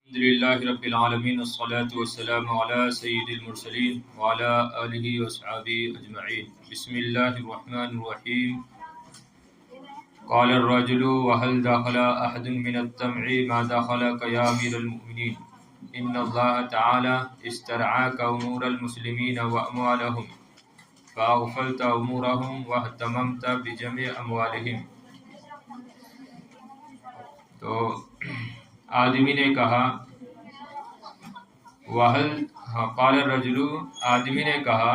الحمد لله رب العالمين والصلاة والسلام على سيد المرسلين وعلى آله وصحبه أجمعين. بسم الله الرحمن الرحيم. قال الرجل وهل دخل أحد من الطمع ما دخلك يا أمير المؤمنين إن الله تعالى استرعاك أمور المسلمين وأموالهم فأغفلت أمورهم واهتممت بجميع أموالهم. تو آدمی نے کہا وحل قال الرجل، آدمی نے کہا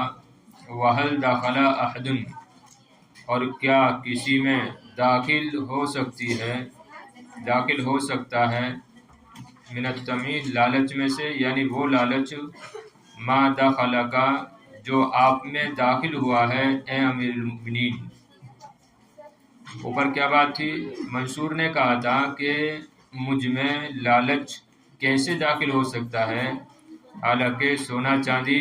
وحل دخل احد، اور کیا کسی میں داخل ہو سکتا ہے من الطمع، لالچ میں سے، یعنی وہ لالچ ما دخل کا جو آپ میں داخل ہوا ہے اے امیر المؤمنین. اوپر کیا بات تھی؟ منصور نے کہا تھا کہ مجھ میں لالچ کیسے داخل ہو سکتا ہے حالانکہ سونا چاندی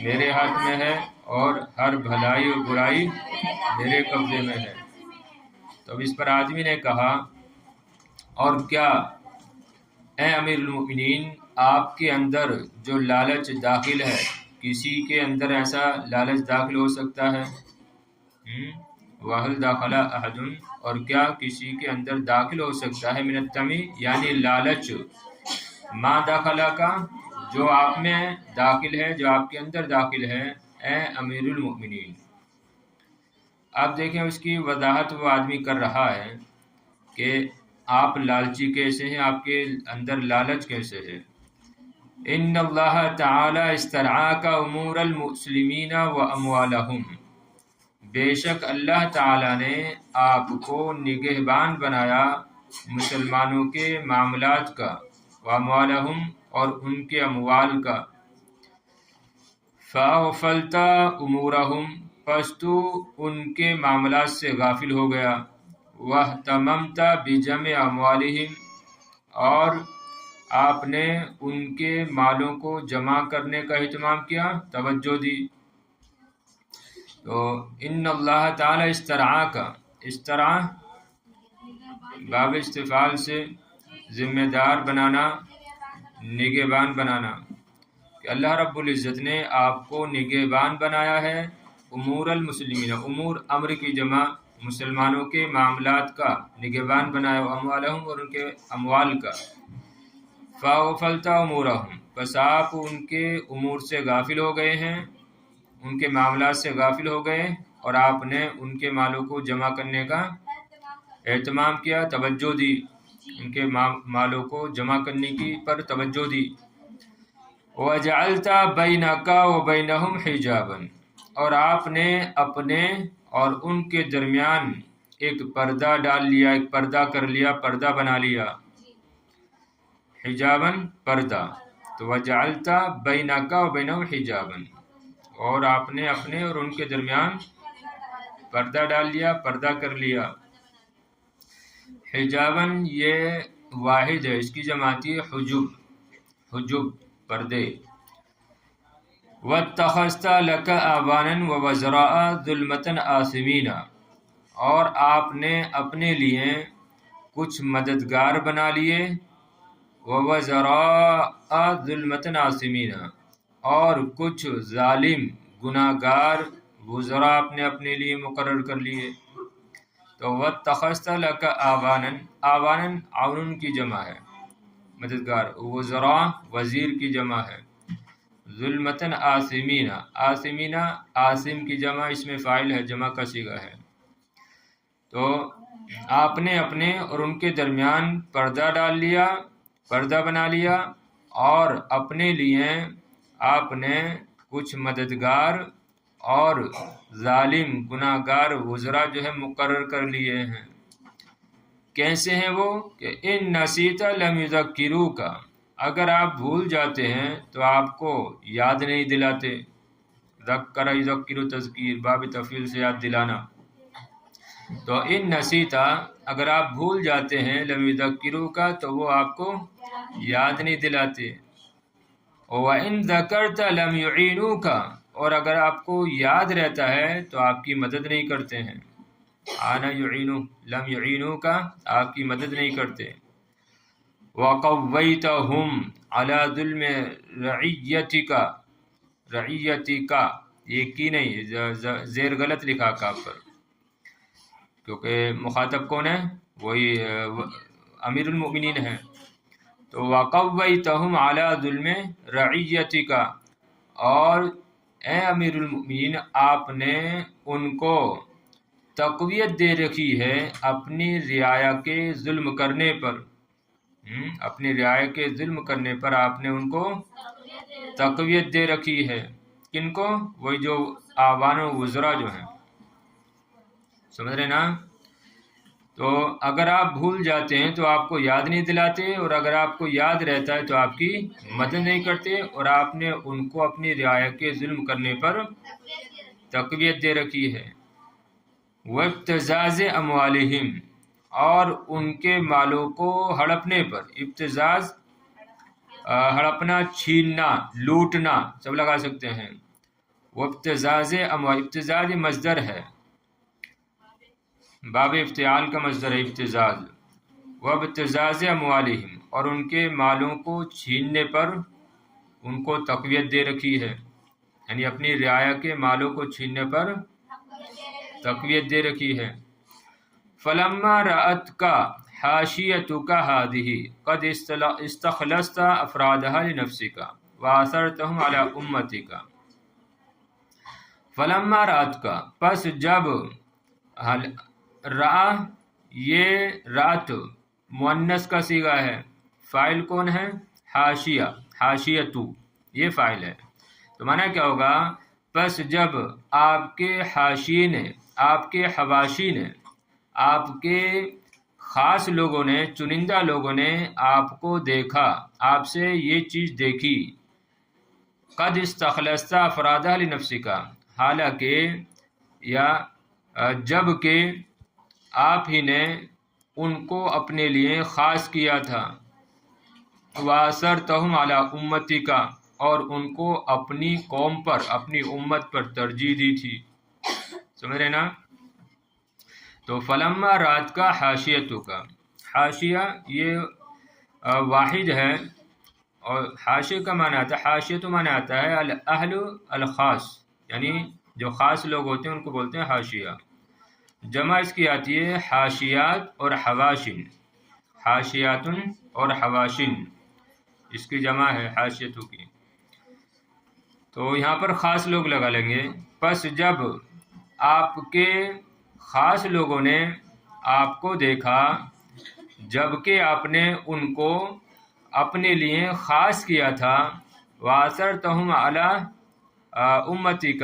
میرے ہاتھ میں ہے اور ہر بھلائی اور برائی میرے قبضے میں ہے. تو اب اس پر آدمی نے کہا اور کیا اے امیر المؤمنین آپ کے اندر جو لالچ داخل ہے، کسی کے اندر ایسا لالچ داخل ہو سکتا ہے؟ وَهَلْ دَخَلَ أَحَدٌ، اور کیا کسی کے اندر داخل ہو سکتا ہے من الطمع، یعنی لالچ ما دخل کا جو آپ میں داخل ہے، جو آپ کے اندر داخل ہے اے امیر المؤمنین. آپ دیکھیں اس کی وضاحت وہ آدمی کر رہا ہے کہ آپ لالچی کیسے ہیں، آپ کے اندر لالچ کیسے ہے. ان اللہ تعالی استرعاک امور المسلمین واموالہم، بے شک اللہ تعالی نے آپ کو نگہبان بنایا مسلمانوں کے معاملات کا، واموالہم اور ان کے اموال کا. فاغفلت امورہم، پس تو ان کے معاملات سے غافل ہو گیا. واہتممت بجمع اموالہم، اور آپ نے ان کے مالوں کو جمع کرنے کا اہتمام کیا، توجہ دی. تو ان اللہ تعالی استرعاک، استرعا باب استفعال سے ذمہ دار بنانا، نگہبان بنانا، کہ اللہ رب العزت نے آپ کو نگہبان بنایا ہے امور المسلمین، امور امر کی جمع مسلمانوں کے معاملات کا نگہبان بنایا، اموالہم اور ان کے اموال کا. فاغفلت امورہم، بس آپ ان کے امور سے غافل ہو گئے ہیں، ان کے معاملات سے غافل ہو گئے، اور آپ نے ان کے مالوں کو جمع کرنے کا اہتمام کیا، توجہ دی، ان کے مالوں کو جمع کرنے کی پر توجہ دی. وَجَعَلْتَ بَيْنَكَ وَبَيْنَهُمْ حِجَابًا، اور آپ نے اپنے اور ان کے درمیان ایک پردہ ڈال لیا، ایک پردہ کر لیا، پردہ بنا لیا. حجاباً پردہ، تو وَجَعَلْتَ بَيْنَكَ وَبَيْنَهُمْ حِجَابًا، اور آپ نے اپنے اور ان کے درمیان پردہ ڈال لیا، پردہ کر لیا. حجاباً یہ واحد ہے، اس کی جمع آتی ہے حجب، حجب پردے. وَاتَّخَذْتَ لَكَ آبَانًا وَوَزْرَاءَ ظُلْمَةً آثِمِينَ، اور آپ نے اپنے لیے کچھ مددگار بنا لیے، وَوَزْرَاءَ ظُلْمَةً آثِمِينَ، اور کچھ ظالم گناہ گار وزراء آپ نے اپنے لیے مقرر کر لیے. تو وَاتَّخَذْتَ لَكَ آبَانًا، آبانًا عون کی جمع ہے، مددگار، وزراء وزیر کی جمع ہے، ظلمتاً آثمین، آثمین آثم کی جمع اس میں فاعل ہے، جمع کا صیغہ ہے. تو آپ نے اپنے اور ان کے درمیان پردہ ڈال لیا، پردہ بنا لیا، اور اپنے لیے آپ نے کچھ مددگار اور ظالم گناہ گار وزراء جو ہے مقرر کر لیے ہیں. کیسے ہیں وہ؟ کہ ان نسیت لم یذکروک، اگر آپ بھول جاتے ہیں تو آپ کو یاد نہیں دلاتے. ذکر یذکر تذکیر، باب تفعیل سے یاد دلانا. تو ان نسیتا، اگر آپ بھول جاتے ہیں، لم یذکروک تو وہ آپ کو یاد نہیں دلاتے. وَإِن ذَكَرْتَ لَمْ يُعِينُوكَ، اور اگر آپ کو یاد رہتا ہے تو آپ کی مدد نہیں کرتے ہیں. آنا یعینو، لم یعینو کا آپ کی مدد نہیں کرتے. وقویتہم علی ظلم رعیتک، یہ کی نہیں، زیر غلط لکھا کاف پر، کیونکہ مخاطب کون ہے؟ وہی امیر المؤمنین ہے. تو وقویتہم علی ظلم رعیتک، اور اے امیر المؤمنین آپ نے ان کو تقویت دے رکھی ہے اپنی رعایا کے ظلم کرنے پر، اپنی رعایا کے ظلم کرنے پر آپ نے ان کو تقویت دے رکھی ہے. کن کو؟ وہی جو آوان و وزراء جو ہیں. سمجھ رہے نا؟ تو اگر آپ بھول جاتے ہیں تو آپ کو یاد نہیں دلاتے، اور اگر آپ کو یاد رہتا ہے تو آپ کی مدد نہیں کرتے، اور آپ نے ان کو اپنی رعایا کے ظلم کرنے پر تقویت دے رکھی ہے. وابتزاز اموالہم، اور ان کے مالوں کو ہڑپنے پر. ابتزاز ہڑپنا، چھیننا، لوٹنا سب لگا سکتے ہیں. وابتزاز اموال، ابتزاز مصدر ہے، باب افتعال کا مصدر ہے ابتزاز. وابتزاز اموالہم، اور ان کے مالوں کو چھیننے پر ان کو تقویت دے رکھی ہے، یعنی اپنی رعایا کے مالوں کو چھیننے پر تقویت دے رکھی ہے. فلما رأتک حاشیتک هذه قد استخلصت افرادها لنفسك وآثرتهم على امتك. فلما رأتک، پس جب، رأ یہ رات مؤنث کا صیغہ ہے، فاعل کون ہے؟ حاشیہ، حاشیتو یہ فاعل ہے. تو معنی کیا ہوگا؟ پس جب آپ کے حاشی نے، آپ کے حواشی نے، آپ کے خاص لوگوں نے، چنندہ لوگوں نے آپ کو دیکھا، آپ سے یہ چیز دیکھی. قد استخلصت افرادہ لنفسک، حالانکہ یا جب کہ آپ ہی نے ان کو اپنے لیے خاص کیا تھا. وَأَثَرْتَهُمْ عَلَى أُمَّتِكَ، اور ان کو اپنی قوم پر، اپنی امت پر ترجیح دی تھی. سمجھ رہے نا؟ تو فلما رات کا حاشیتوں کا، حاشیہ یہ واحد ہے، اور حاشیہ کا معنی آتا ہے، حاشیہ تو معنی آتا ہے الاہل الخاص، یعنی جو خاص لوگ ہوتے ہیں ان کو بولتے ہیں حاشیہ. جمع اس کی آتی ہے حاشیات اور حواشن، حاشیات اور حواشن اس کی جمع ہے حاشیتوں کی. تو یہاں پر خاص لوگ لگا لیں گے. پس جب آپ کے خاص لوگوں نے آپ کو دیکھا، جبکہ آپ نے ان کو اپنے لیے خاص کیا تھا. وَآثَرْتَهُمْ عَلَى أُمَّتِكَ،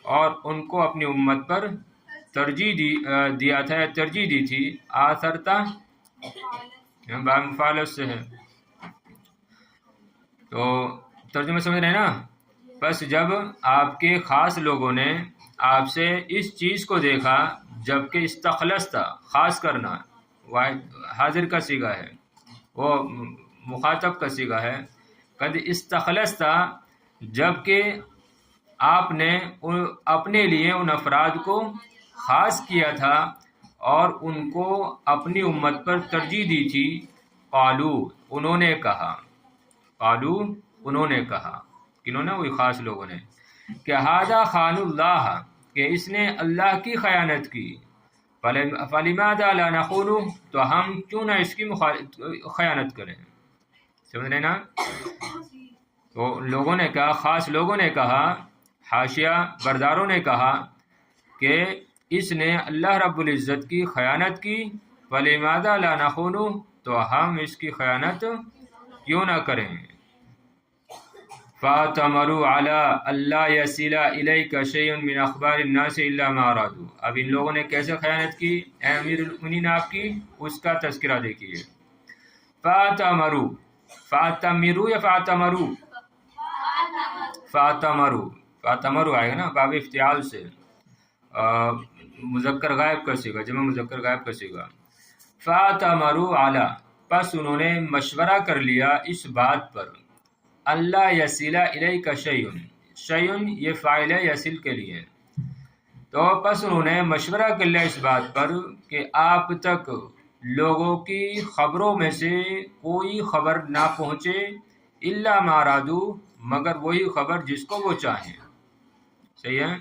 اور ان کو اپنی امت پر ترجیح دیا تھا، ترجیح دی تھی. آثرتا باب مفعول سے ہے، تو ترجمہ سمجھ رہے ہیں نا؟ بس جب آپ کے خاص لوگوں نے آپ سے اس چیز کو دیکھا، جبکہ استخلص تھا، خاص کرنا حاضر کا صیغہ ہے، وہ مخاطب کا صیغہ ہے. قد استخلص تھا، جبکہ آپ نے اپنے لیے ان افراد کو خاص کیا تھا اور ان کو اپنی امت پر ترجیح دی تھی. قالو انہوں نے کہا، قالو انہوں نے کہا، کنہوں نے؟ وہی خاص لوگوں نے، کہ ھذا خان اللہ، کہ اس نے اللہ کی خیانت کی. فلماذا لا نخون، تو ہم کیوں نہ اس کی خیانت کریں. سمجھ رہے نا؟ تو لوگوں نے کہا، خاص لوگوں نے کہا، حاشیہ برداروں نے کہا کہ اس نے اللہ رب العزت کی خیانت کی. فلماذا لا نخون، تو ہم اس کی خیانت کیوں نہ کریں. فَأَتَمَرُوا عَلَىٰ أَلَّا يَصِلَ إِلَيْكَ شَيْءٌ مِّنْ أَخْبَارِ النَّاسِ إِلَّا مَا أَرَادُوا. اب ان لوگوں نے کیسے خیانت کی اے امیر المؤمنین آپ کی، اس کا تذکرہ دیکھیے. فَأَتَمَرُوا، فَأَتَمِرُوا یا فَأَتَمَرُوا؟ فَأَتَمَرُوا، فَأَتَمَرُوا آئے گا نا باب افتعال سے، مذکر غائب کا صیغہ، جمع مذکر غائب کا صیغہ. فَأَتَمَرُوا عَلَىٰ، پس انہوں نے مشورہ کر لیا اس بات پر. اللہ یصل الیک شیء، شیء یہ فاعل ہے یصل کے لیے. تو پس انہوں نے مشورہ کر لیا اس بات پر کہ آپ تک لوگوں کی خبروں میں سے کوئی خبر نہ پہنچے الا ما رادو مگر وہی خبر جس کو وہ چاہیں. صحیح ہے.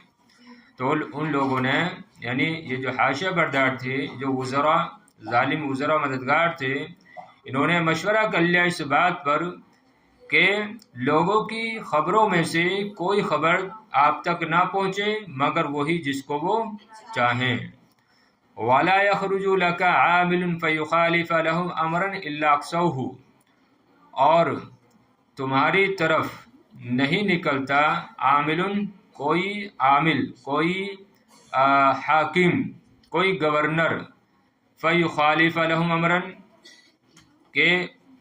تو ان لوگوں نے یعنی یہ جو حاشیہ بردار تھے، جو وزراء ظالم وزراء مددگار تھے، انہوں نے مشورہ کر لیا اس بات پر کہ لوگوں کی خبروں میں سے کوئی خبر آپ تک نہ پہنچے مگر وہی جس کو وہ چاہیں. وَلَا يَخْرُجُ لَكَ عَامِلٌ فَيُخَالِفَ لَهُمْ أَمْرًا إِلَّا أَقْصَوْهُ، اور تمہاری طرف نہیں نکلتا عامل، کوئی عامل، کوئی حاکم، کوئی گورنر، فَيُخَالِفَ لَهُمْ أَمْرًا کہ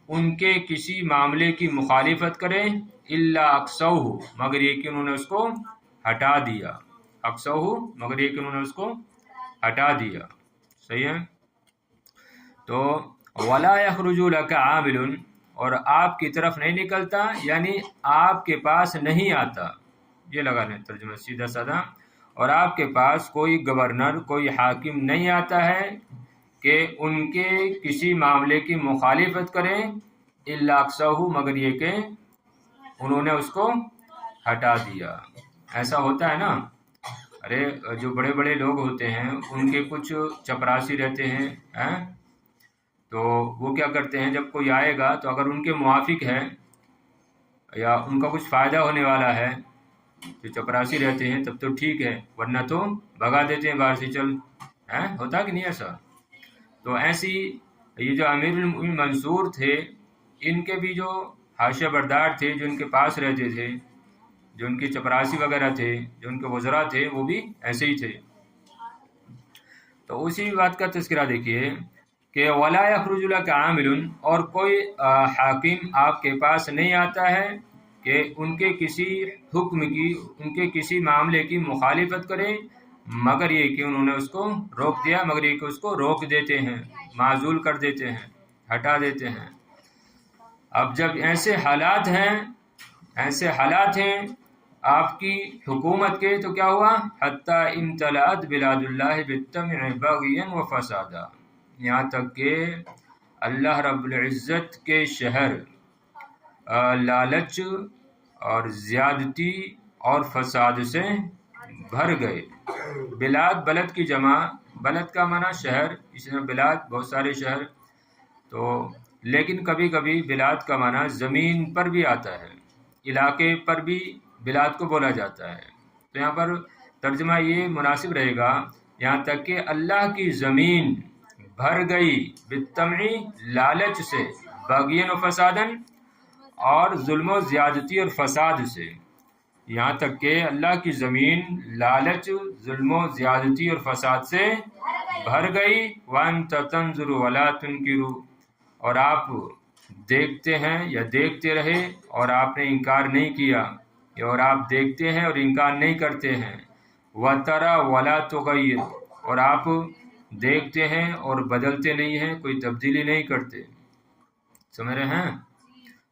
ان کے کسی معاملے کی مخالفت کرے، إِلَّا أَقْصَوْهُ مگر یہ کہ انہوں نے اس کو ہٹا دیا، أَقْصَوْهُ مگر یہ کہ انہوں نے اس کو ہٹا دیا. صحیح ہے. تو وَلَا يَخْرُجُ لَكَ عَامِلٌ، اور آپ کی طرف نہیں نکلتا یعنی آپ کے پاس نہیں آتا، یہ لگا لیں ترجمہ سیدھا سادہ، اور آپ کے پاس کوئی گورنر، کوئی حاکم نہیں آتا ہے کہ ان کے کسی معاملے کی مخالفت کریں الا اقصاہ مگر یہ کہ انہوں نے اس کو ہٹا دیا. ایسا ہوتا ہے نا، ارے جو بڑے بڑے لوگ ہوتے ہیں ان کے کچھ چپراسی رہتے ہیں تو وہ کیا کرتے ہیں، جب کوئی آئے گا تو اگر ان کے موافق ہے یا ان کا کچھ فائدہ ہونے والا ہے، جو چپراسی رہتے ہیں تب تو ٹھیک ہے، ورنہ تو بھگا دیتے ہیں باہر سے، چل. ہوتا کہ نہیں ایسا؟ تو ایسی یہ جو امیر المؤمنین منصور تھے، ان کے بھی جو حاشیہ بردار تھے، جو ان کے پاس رہتے تھے، جو ان کے چپراسی وغیرہ تھے، جو ان کے وزراء تھے، وہ بھی ایسے ہی تھے. تو اسی بات کا تذکرہ دیکھیے کہ وَلَا يَخْرُجُ لَكَ عَامِلٌ، اور کوئی حاکم آپ کے پاس نہیں آتا ہے کہ ان کے کسی حکم کی، ان کے کسی معاملے کی مخالفت کرے مگر یہ کہ انہوں نے اس کو روک دیا، مگر یہ کہ اس کو روک دیتے ہیں، معزول کر دیتے ہیں، ہٹا دیتے ہیں. اب جب ایسے حالات ہیں آپ کی حکومت کے، تو کیا ہوا؟ حتیٰ امتلأت بلاد اللہ بالطمع بغیا و فسادا، یہاں تک کہ اللہ رب العزت کے شہر لالچ اور زیادتی اور فساد سے بھر گئے. بلاد بلد کی جمع، بلد کا معنی شہر، اسی طرح بلاد بہت سارے شہر، تو لیکن کبھی کبھی بلاد کا معنی زمین پر بھی آتا ہے، علاقے پر بھی بلاد کو بولا جاتا ہے. تو یہاں پر ترجمہ یہ مناسب رہے گا، یہاں تک کہ اللہ کی زمین بھر گئی بالطمع لالچ سے، بغین و فسادن اور ظلم و زیادتی اور فساد سے، یہاں تک کہ اللہ کی زمین لالچ، ظلم و زیادتی اور فساد سے بھر گئی. وَأَنْتَ تَنْظُرُ وَلَا تُنْكِرُ، اور آپ دیکھتے ہیں یا دیکھتے رہے اور آپ نے انکار نہیں کیا، اور آپ دیکھتے ہیں اور انکار نہیں کرتے ہیں. وَتَرَى وَلَا تُغَيِّرُ، اور آپ دیکھتے ہیں اور بدلتے نہیں ہیں، کوئی تبدیلی نہیں کرتے. سمجھ رہے ہیں؟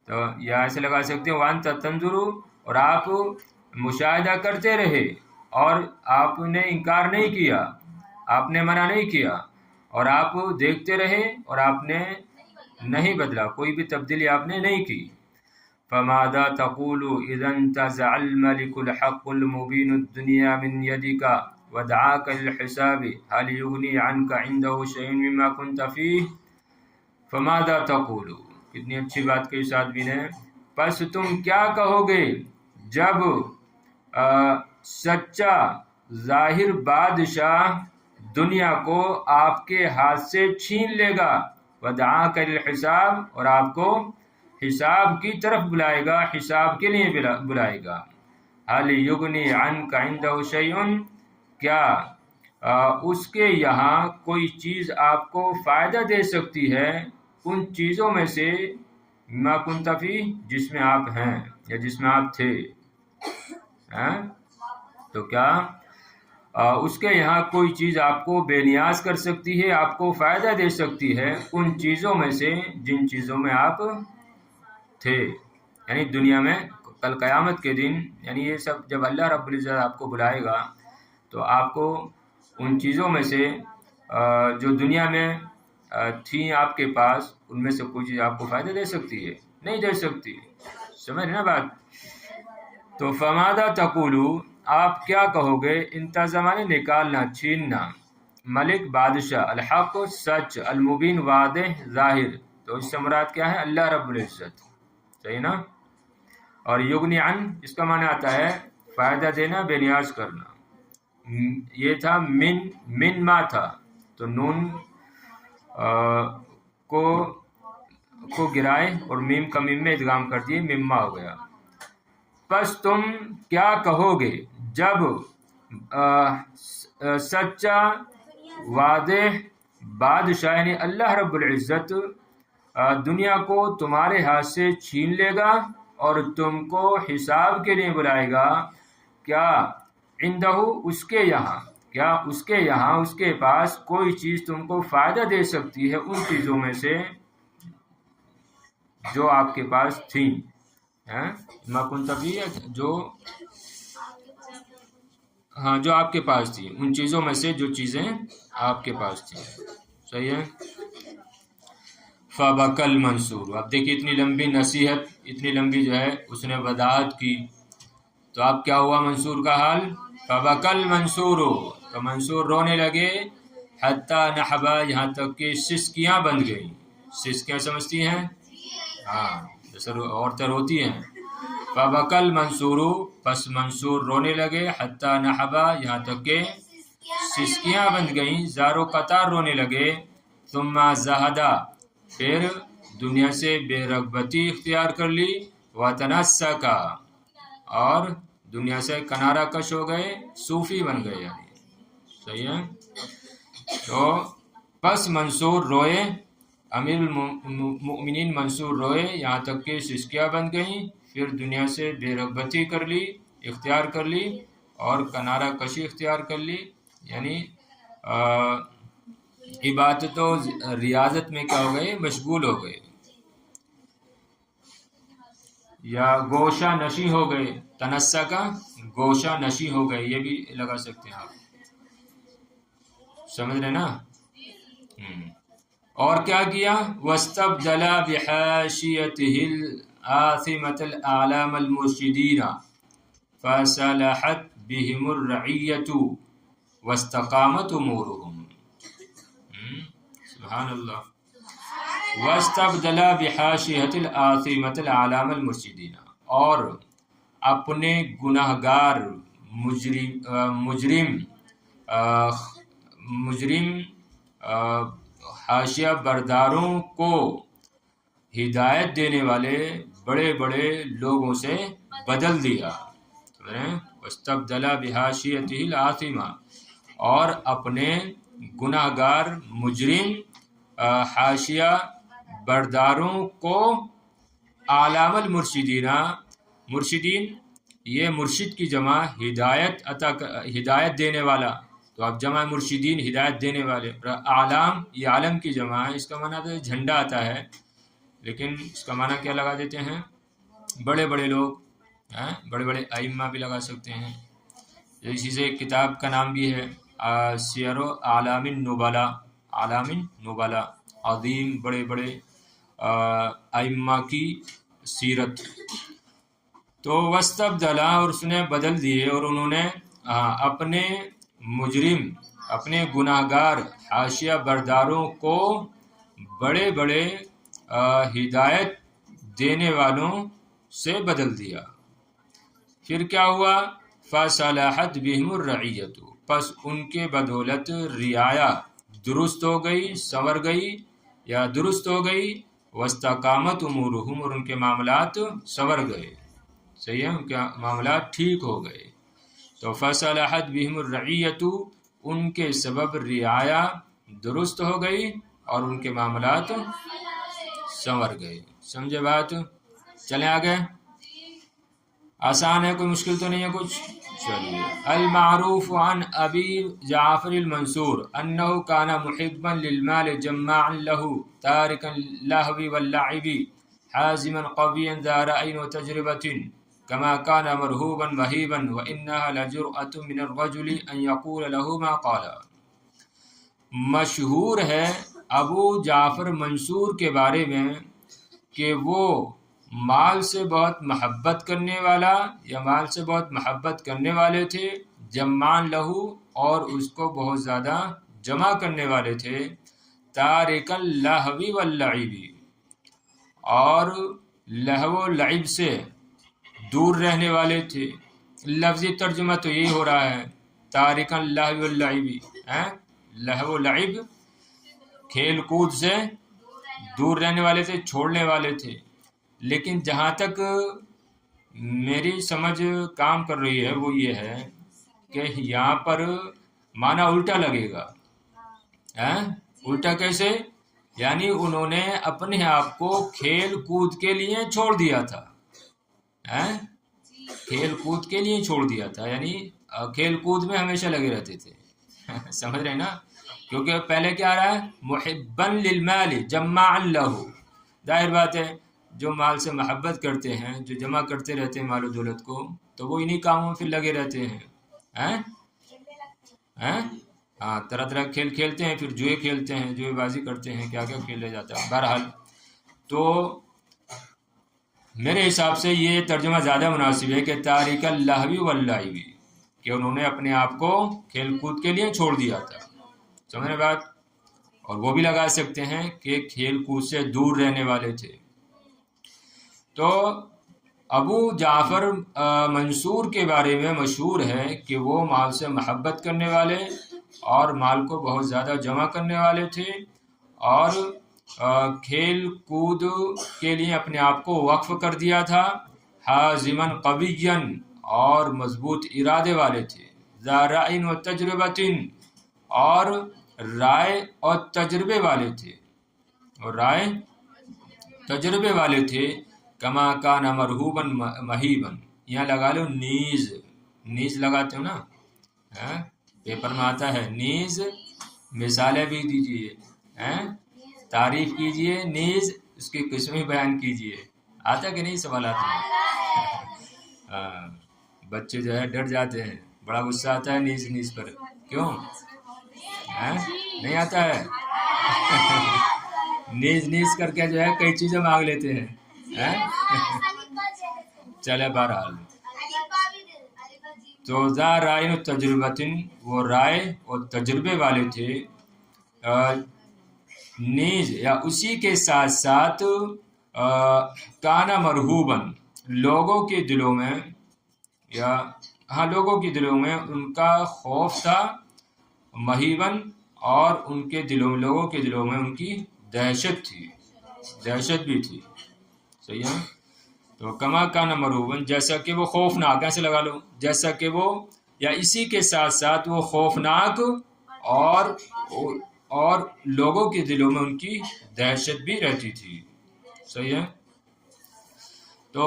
تو یا ایسے لگا سکتے ہیں وَأَنْتَ تَنْظُرُ، اور آپ مشاہدہ کرتے رہے اور آپ نے انکار نہیں کیا، آپ نے منع نہیں کیا، اور آپ دیکھتے رہے اور آپ نے نہیں بدلا، کوئی بھی تبدیلی آپ نے نہیں کی. فَمَاذَا تَقُولُ إِذَا انْتَزَعَ الْمَلِكُ الْحَقُّ الْمُبِينُ الدُّنْيَا مِنْ يَدِكَ وَدَعَاكَ لِلْحِسَابِ هَلْ يُغْنِي عَنْكَ عِنْدَهُ شَيْءٌ مِّمَّا كُنْتَ فِيهِ فَمَاذَا تَقُولُ. کتنی اچھی بات کہی ساتھ بھی نے. پس تم کیا کہو گے جب سچا ظاہر بادشاہ دنیا کو آپ کے ہاتھ سے چھین لے گا، وَدَعَاكَ لِلْحِسَابِ اور آپ کو حساب کی طرف بلائے گا، حساب کے لیے بلائے گا. هَلْ يُغْنِي عَنْكَ عِنْدَهُ شَيْءٌ، کیا اس کے یہاں کوئی چیز آپ کو فائدہ دے سکتی ہے ان چیزوں میں سے، مَا كُنْتَ فِيهِ جس میں آپ ہیں یا جس میں آپ تھے. تو کیا اس کے یہاں کوئی چیز آپ کو بے نیاز کر سکتی ہے، آپ کو فائدہ دے سکتی ہے ان چیزوں میں سے جن چیزوں میں آپ تھے. یعنی دنیا میں کل قیامت کے دن، یعنی یہ سب جب اللہ رب العزت آپ کو بلائے گا تو آپ کو ان چیزوں میں سے جو دنیا میں تھیں آپ کے پاس، ان میں سے کوئی چیز آپ کو فائدہ دے سکتی ہے؟ نہیں دے سکتی. سمجھ نا بات. تو فماذا تقولو، آپ کیا کہو گے، انتظامان نکالنا چھیننا، ملک بادشاہ، الحق سچ، المبین واضح ظاہر. تو اس سے مراد کیا ہے؟ اللہ رب العزت. صحیح نا. اور یغنی عن اس کا معنی آتا ہے فائدہ دینا، بے نیاز کرنا. یہ تھا من ما تھا، تو نون کو گرائے اور میم کا میم میں ادغام کر دیے، مما ہو گیا. پس تم کیا کہو گے جب سچا واضح بادشاہ یعنی اللہ رب العزت دنیا کو تمہارے ہاتھ سے چھین لے گا اور تم کو حساب کے لیے بلائے گا. کیا عندہ اس کے یہاں، کیا اس کے یہاں، اس کے پاس کوئی چیز تم کو فائدہ دے سکتی ہے ان چیزوں میں سے جو آپ کے پاس تھیں؟ جو آپ کے پاس تھی، ان چیزوں میں سے جو چیزیں آپ کے پاس تھیں. صحیح ہے. فبکل منصور. اب دیکھیے اتنی لمبی نصیحت، اتنی لمبی جو ہے اس نے وضاحت کی، تو اب کیا ہوا منصور کا حال؟ فبکل منصور، تو منصور رونے لگے، حتی نحبا، یہاں تک کہ سسکیاں بن گئی. سسکیاں سمجھتی ہیں؟ ہاں، جیسے عورتیں روتی ہیں. فبکل منصور، پس منصور رونے لگے، حتی نحبا، یہاں تک کہ سسکیاں بن گئیں، زارو قطار رونے لگے. ثم زہدا، پھر دنیا سے بے رغبتی اختیار کر لی. وتنسکا، اور دنیا سے کنارہ کش ہو گئے، صوفی بن گئے. یعنی صحیح ہے. تو پس منصور روئے، امیر المؤمنین منصور روئے یہاں تک کہ سسکیاں بن گئیں، پھر دنیا سے بے رغبتی کر لی، اختیار کر لی، اور کنارہ کشی اختیار کر لی. یعنی عبادت و ریاضت میں کیا ہو گئے؟ مشغول ہو گئے، یا گوشہ نشی ہو گئے. تنسا کا گوشہ نشی ہو گئے، یہ بھی لگا سکتے ہیں آپ. سمجھ رہے نا. اور کیا کیا؟ وَاسْتَبْدَلَ بِحَاشِيَتِهِ الْآثِمَةَ الْأَعْلَامَ الْمُرْشِدِينَ فَصَلَحَتْ بِهِمُ الرَّعِيَّةُ وَاسْتَقَامَتْ أُمُورُهُمْ. سبحان اللہ. وَاسْتَبْدَلَ بِحَاشِيَتِهِ الْآثِمَةَ الْأَعْلَامَ الْمُرْشِدِينَ، اور اپنے گناہگار مجرم حاشیہ برداروں کو ہدایت دینے والے بڑے بڑے لوگوں سے بدل دیا. وَاسْتَبْدَلَ بِحَاشِيَتِهِ الْآثِمَةِ، اور اپنے گناہگار مجرم حاشیہ برداروں کو اعلام المرشدین، مرشدین یہ مرشد کی جمع، ہدایت دینے والا. تو اب جمع مرشدین ہدایت دینے والے. اعلام یہ عالم کی جمع ہے، اس کا معنی تو جھنڈا آتا ہے، لیکن اس کا معنی کیا لگا دیتے ہیں؟ بڑے بڑے لوگ، بڑے بڑے ائمہ بھی لگا سکتے ہیں. اسی سے کتاب کا نام بھی ہے سیر اعلام النبلاء. اعلام النبلاء، عظیم بڑے بڑے ائمہ کی سیرت. تو واستبدل، اور اس نے بدل دیے، اور انہوں نے اپنے مجرم، اپنے گناہگار حاشیہ برداروں کو بڑے بڑے ہدایت دینے والوں سے بدل دیا. پھر کیا ہوا؟ فصلحت بہم الرعیۃ، پس ان کے بدولت رعایا درست ہو گئی، سنور گئی یا درست ہو گئی. واستقامت امورہم، اور ان کے معاملات سنور گئے. صحیح ہے، ان کے معاملات ٹھیک ہو گئے. تو فصلحت بہم الرعیۃ، ان کے سبب رعایا درست ہو گئی اور ان کے معاملات سنور گئے. سمجھے بات؟ چلیں آگے. آسان ہے، کوئی مشکل تو نہیں ہے کچھ. چلیے. المعروف عن ابی جعفر المنصور انہ کان محبا للمال جماعا له تارکا للہو واللعب حازما قویا ذا رأی وتجربة كما كان مرهوبا مهيبا وإنها لجرأة من الرجل أن يقول له ما قال. مشہور ہے ابو جعفر منصور کے بارے میں کہ وہ مال سے بہت محبت کرنے والا یا مال سے بہت محبت کرنے والے تھے، جمان لہو اور اس کو بہت زیادہ جمع کرنے والے تھے، تارک اللہوی واللعبی اور لہو و لعب سے دور رہنے والے تھے۔ لفظی ترجمہ تو یہی ہو رہا ہے، تارک اللہو واللعبی، لہو و لعب کھیل کود سے دور رہنے والے تھے، چھوڑنے والے تھے۔ لیکن جہاں تک میری سمجھ کام کر رہی ہے وہ یہ ہے کہ یہاں پر معنی الٹا لگے گا۔ الٹا کیسے؟ یعنی انہوں نے اپنے آپ کو کھیل کود کے لیے چھوڑ دیا تھا، کھیل کود کے لیے چھوڑ دیا تھا، یعنی کھیل کود میں ہمیشہ لگے رہتے تھے۔ سمجھ رہے نا؟ کیونکہ پہلے کیا آ رہا ہے، محبا للمال جمعا لہو، ظاہر بات ہے جو مال سے محبت کرتے ہیں، جو جمع کرتے رہتے ہیں مال و دولت کو، تو وہ انہی کاموں میں پھر لگے رہتے ہیں۔ ہاں، طرح طرح کھیل کھیلتے ہیں، پھر جوئے کھیلتے ہیں، جوئے بازی کرتے ہیں، کیا کیا کھیلا جاتا ہے۔ بہرحال تو میرے حساب سے یہ ترجمہ زیادہ مناسب ہے کہ تارک اللہوی واللعبی، کہ انہوں نے اپنے آپ کو کھیل کود کے لیے چھوڑ دیا تھا۔ سمجھنے بات؟ اور وہ بھی لگا سکتے ہیں کہ کھیل کود سے دور رہنے والے تھے۔ تو ابو جعفر منصور کے بارے میں مشہور ہے کہ وہ مال سے محبت کرنے والے اور مال کو بہت زیادہ جمع کرنے والے تھے، اور کھیل کود کے لیے اپنے آپ کو وقف کر دیا تھا، حازمن قویًا اور مضبوط ارادے والے تھے، ذا رأی و تجربۃ اور رائے اور تجربے والے تھے، اور رائے تجربے والے تھے، کما کان مرہوبا مہیبا، یہاں لگا لو نیز، نیز لگاتے ہو نا، پیپر میں آتا ہے نیز، مثالیں بھی دیجیے، تعریف کیجیے، نیز اس کی قسمیں بیان کیجیے۔ آتا کہ نہیں سوالات میں؟ بچے جو ہے ڈر جاتے ہیں، بڑا غصہ آتا ہے نیز نیز پر، کیوں نہیں آتا ہے؟ نیز نیز کر کے جو ہے کئی چیزیں مانگ لیتے ہیں۔ چلے بہرحال تو ذا رائے و تجربۃ، وہ رائے اور تجربے والے تھے، نیز یا اسی کے ساتھ ساتھ کانا مرہوباً، لوگوں کے دلوں میں، یا لوگوں کے دلوں میں ان کا خوف تھا، مہیباً اور ان کے دلوں، لوگوں کے دلوں میں ان کی دہشت تھی، دہشت بھی تھی۔ صحیح ہے؟ تو کما کان مرہوباً، جیسا کہ وہ خوفناک، ایسے لگا لو جیسا کہ وہ، یا اسی کے ساتھ ساتھ وہ خوفناک اور لوگوں کے دلوں میں ان کی دہشت بھی رہتی تھی۔ صحیح ہے؟ تو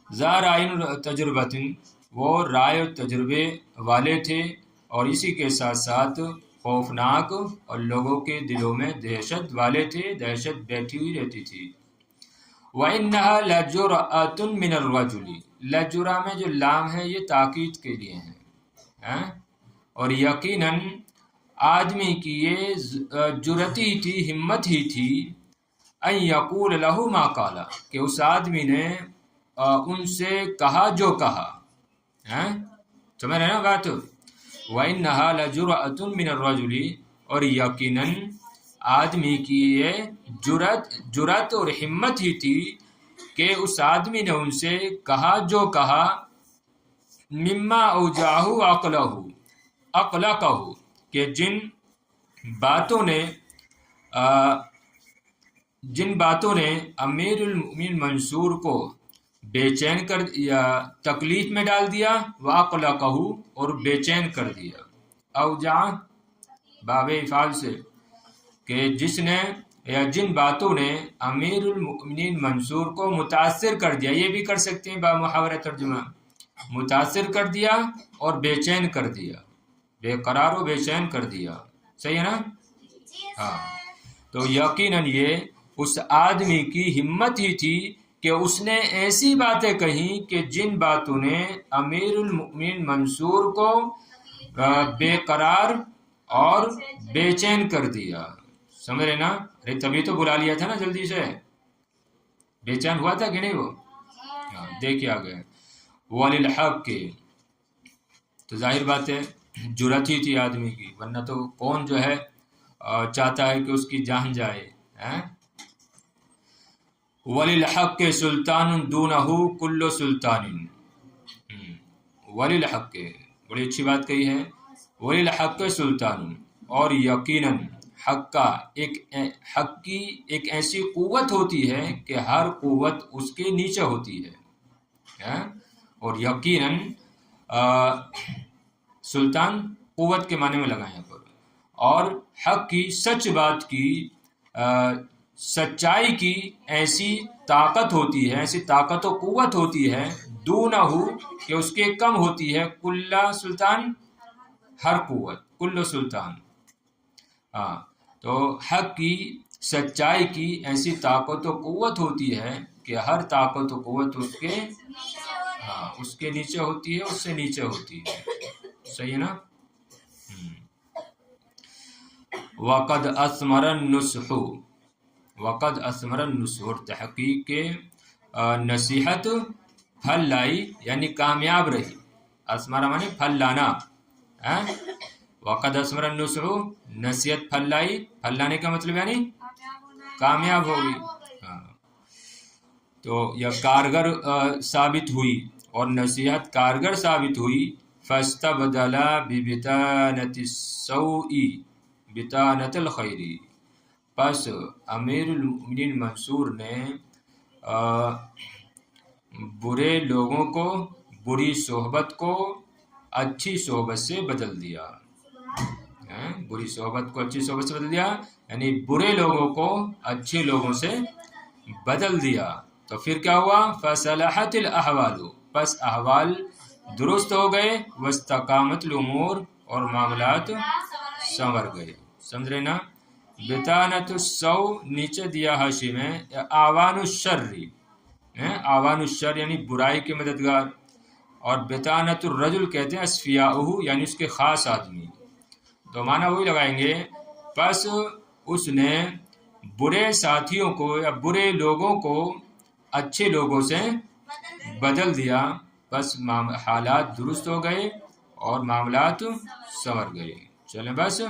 ذا رائے تجربۃ، وہ رائے اور تجربے والے تھے، اور اسی کے ساتھ ساتھ خوفناک اور لوگوں کے دلوں میں دہشت والے تھے، دہشت بیٹھی ہوئی رہتی تھی۔ وَإِنَّهَا لَجُرْأَةٌ مِّنَ الرَّجُلِ، لجرا میں جو لام ہے یہ تاکید کے لیے ہے، اور یقیناً آدمی کی یہ جرت ہی تھی، ہمت ہی تھی، ان یقول لہ ما قال، کہ اس آدمی نے ان سے کہا جو کہا۔ سمجھ رہے نا بات؟ وَإِنَّهَا لَجُرْأَةٌ مِّنَ الرَّجُلِ، اور یقیناً آدمی کی یہ جرت اور ہمت ہی تھی کہ اس آدمی نے ان سے کہا جو کہا، مما اوجاہ عقلہ، کہ جن باتوں نے امیر المؤمنین منصور کو بے چین کر یا تکلیف میں ڈال دیا، وعقلقہ اور بے چین کر دیا۔ اوجاع باب افعال سے، کہ جس نے یا جن باتوں نے امیر المؤمنین منصور کو متاثر کر دیا، یہ بھی کر سکتے ہیں با محاورہ ترجمہ، متاثر کر دیا اور بے چین کر دیا، بے قرار و بے چین کر دیا۔ صحیح ہے نا؟ ہاں، تو یقیناً یہ اس آدمی کی ہمت ہی تھی کہ اس نے ایسی باتیں کہیں کہ جن باتوں نے امیر المؤمنین منصور کو بے قرار اور بے چین کر دیا. سمجھ رہے نا؟ ارے تبھی تو بلا لیا تھا نا جلدی سے. بے چین ہوا تھا کہ نہیں وہ؟ دیکھیے آگے. وَلِلْحَقِّ، تو ظاہر بات ہے جرأت ہی تھی آدمی کی، ورنہ تو کون جو ہے چاہتا ہے کہ اس کی جان جائے. وَلِلْحَقِّ سُلْطَانٌ دُونَهُ كُلُّ سُلْطَانٍ. وَلِلْحَقِّ، بڑی اچھی بات کہی ہے. وَلِلْحَقِّ سُلْطَانٌ، اور یقیناً حق کی ایک ایسی قوت ہوتی ہے کہ ہر قوت اس کے نیچے ہوتی ہے. اور یقیناً سلطان قوت کے معنی میں لگا یہاں پر. اور حق کی، سچ بات کی، سچائی کی ایسی طاقت ہوتی ہے، ایسی طاقت و قوت ہوتی ہے، دونہ کہ اس کے کم ہوتی ہے کل سلطان، ہر قوت، کل سلطان. تو حق کی، سچائی کی ایسی طاقت و قوت ہوتی ہے کہ ہر طاقت و قوت اس کے نیچے ہوتی ہے، اس سے نیچے ہوتی ہے. صحیح ہے نا؟ وَقَدْ أَثْمَرَ النُّصْحُ، وَقَدْ أَثْمَرَ النُّصْحُ، اور تحقیق کے نصیحت پھل لائی، یعنی کامیاب رہی. اثمرہ مانے پھل لانا. وَقَدْ أَثْمَرَ النُّصْحُ، نصیحت پھل لائی. پھل لانے کا مطلب یعنی کامیاب ہوگی. تو یا کارگر ثابت ہوئی، اور نصیحت کارگر ثابت ہوئی. فَاسْتَبْدَلَ بِبِطَانَةِ السَّوْءِ بِطَانَةَ الْخَيْرِ، پس امیر المؤمنین منصور نے برے لوگوں کو، بری صحبت کو اچھی صحبت سے بدل دیا. بری صحبت کو اچھی صحبت سے بدل دیا، یعنی برے لوگوں کو اچھے لوگوں سے بدل دیا. تو پھر کیا ہوا؟ فَصَلَحَتِ الْأَحْوَالُ، پس احوال درست ہو گئے. وَاسْتَقَامَتِ الْأُمُورُ، اور معاملات سنور گئے. سمجھ رہے نا؟ بطانۃ السوء نیچے دیا حاشی میں اعوان الشر، اعوان الشر یعنی برائی کے مددگار. اور بطانۃ الرجل کہتے ہیں اصفیاؤہ، یعنی اس کے خاص آدمی. تو معنی وہی لگائیں گے. پس اس نے برے ساتھیوں کو یا برے لوگوں کو اچھے لوگوں سے بدل دیا. بس حالات درست ہو گئے اور معاملات سنور گئے. چلیں بس.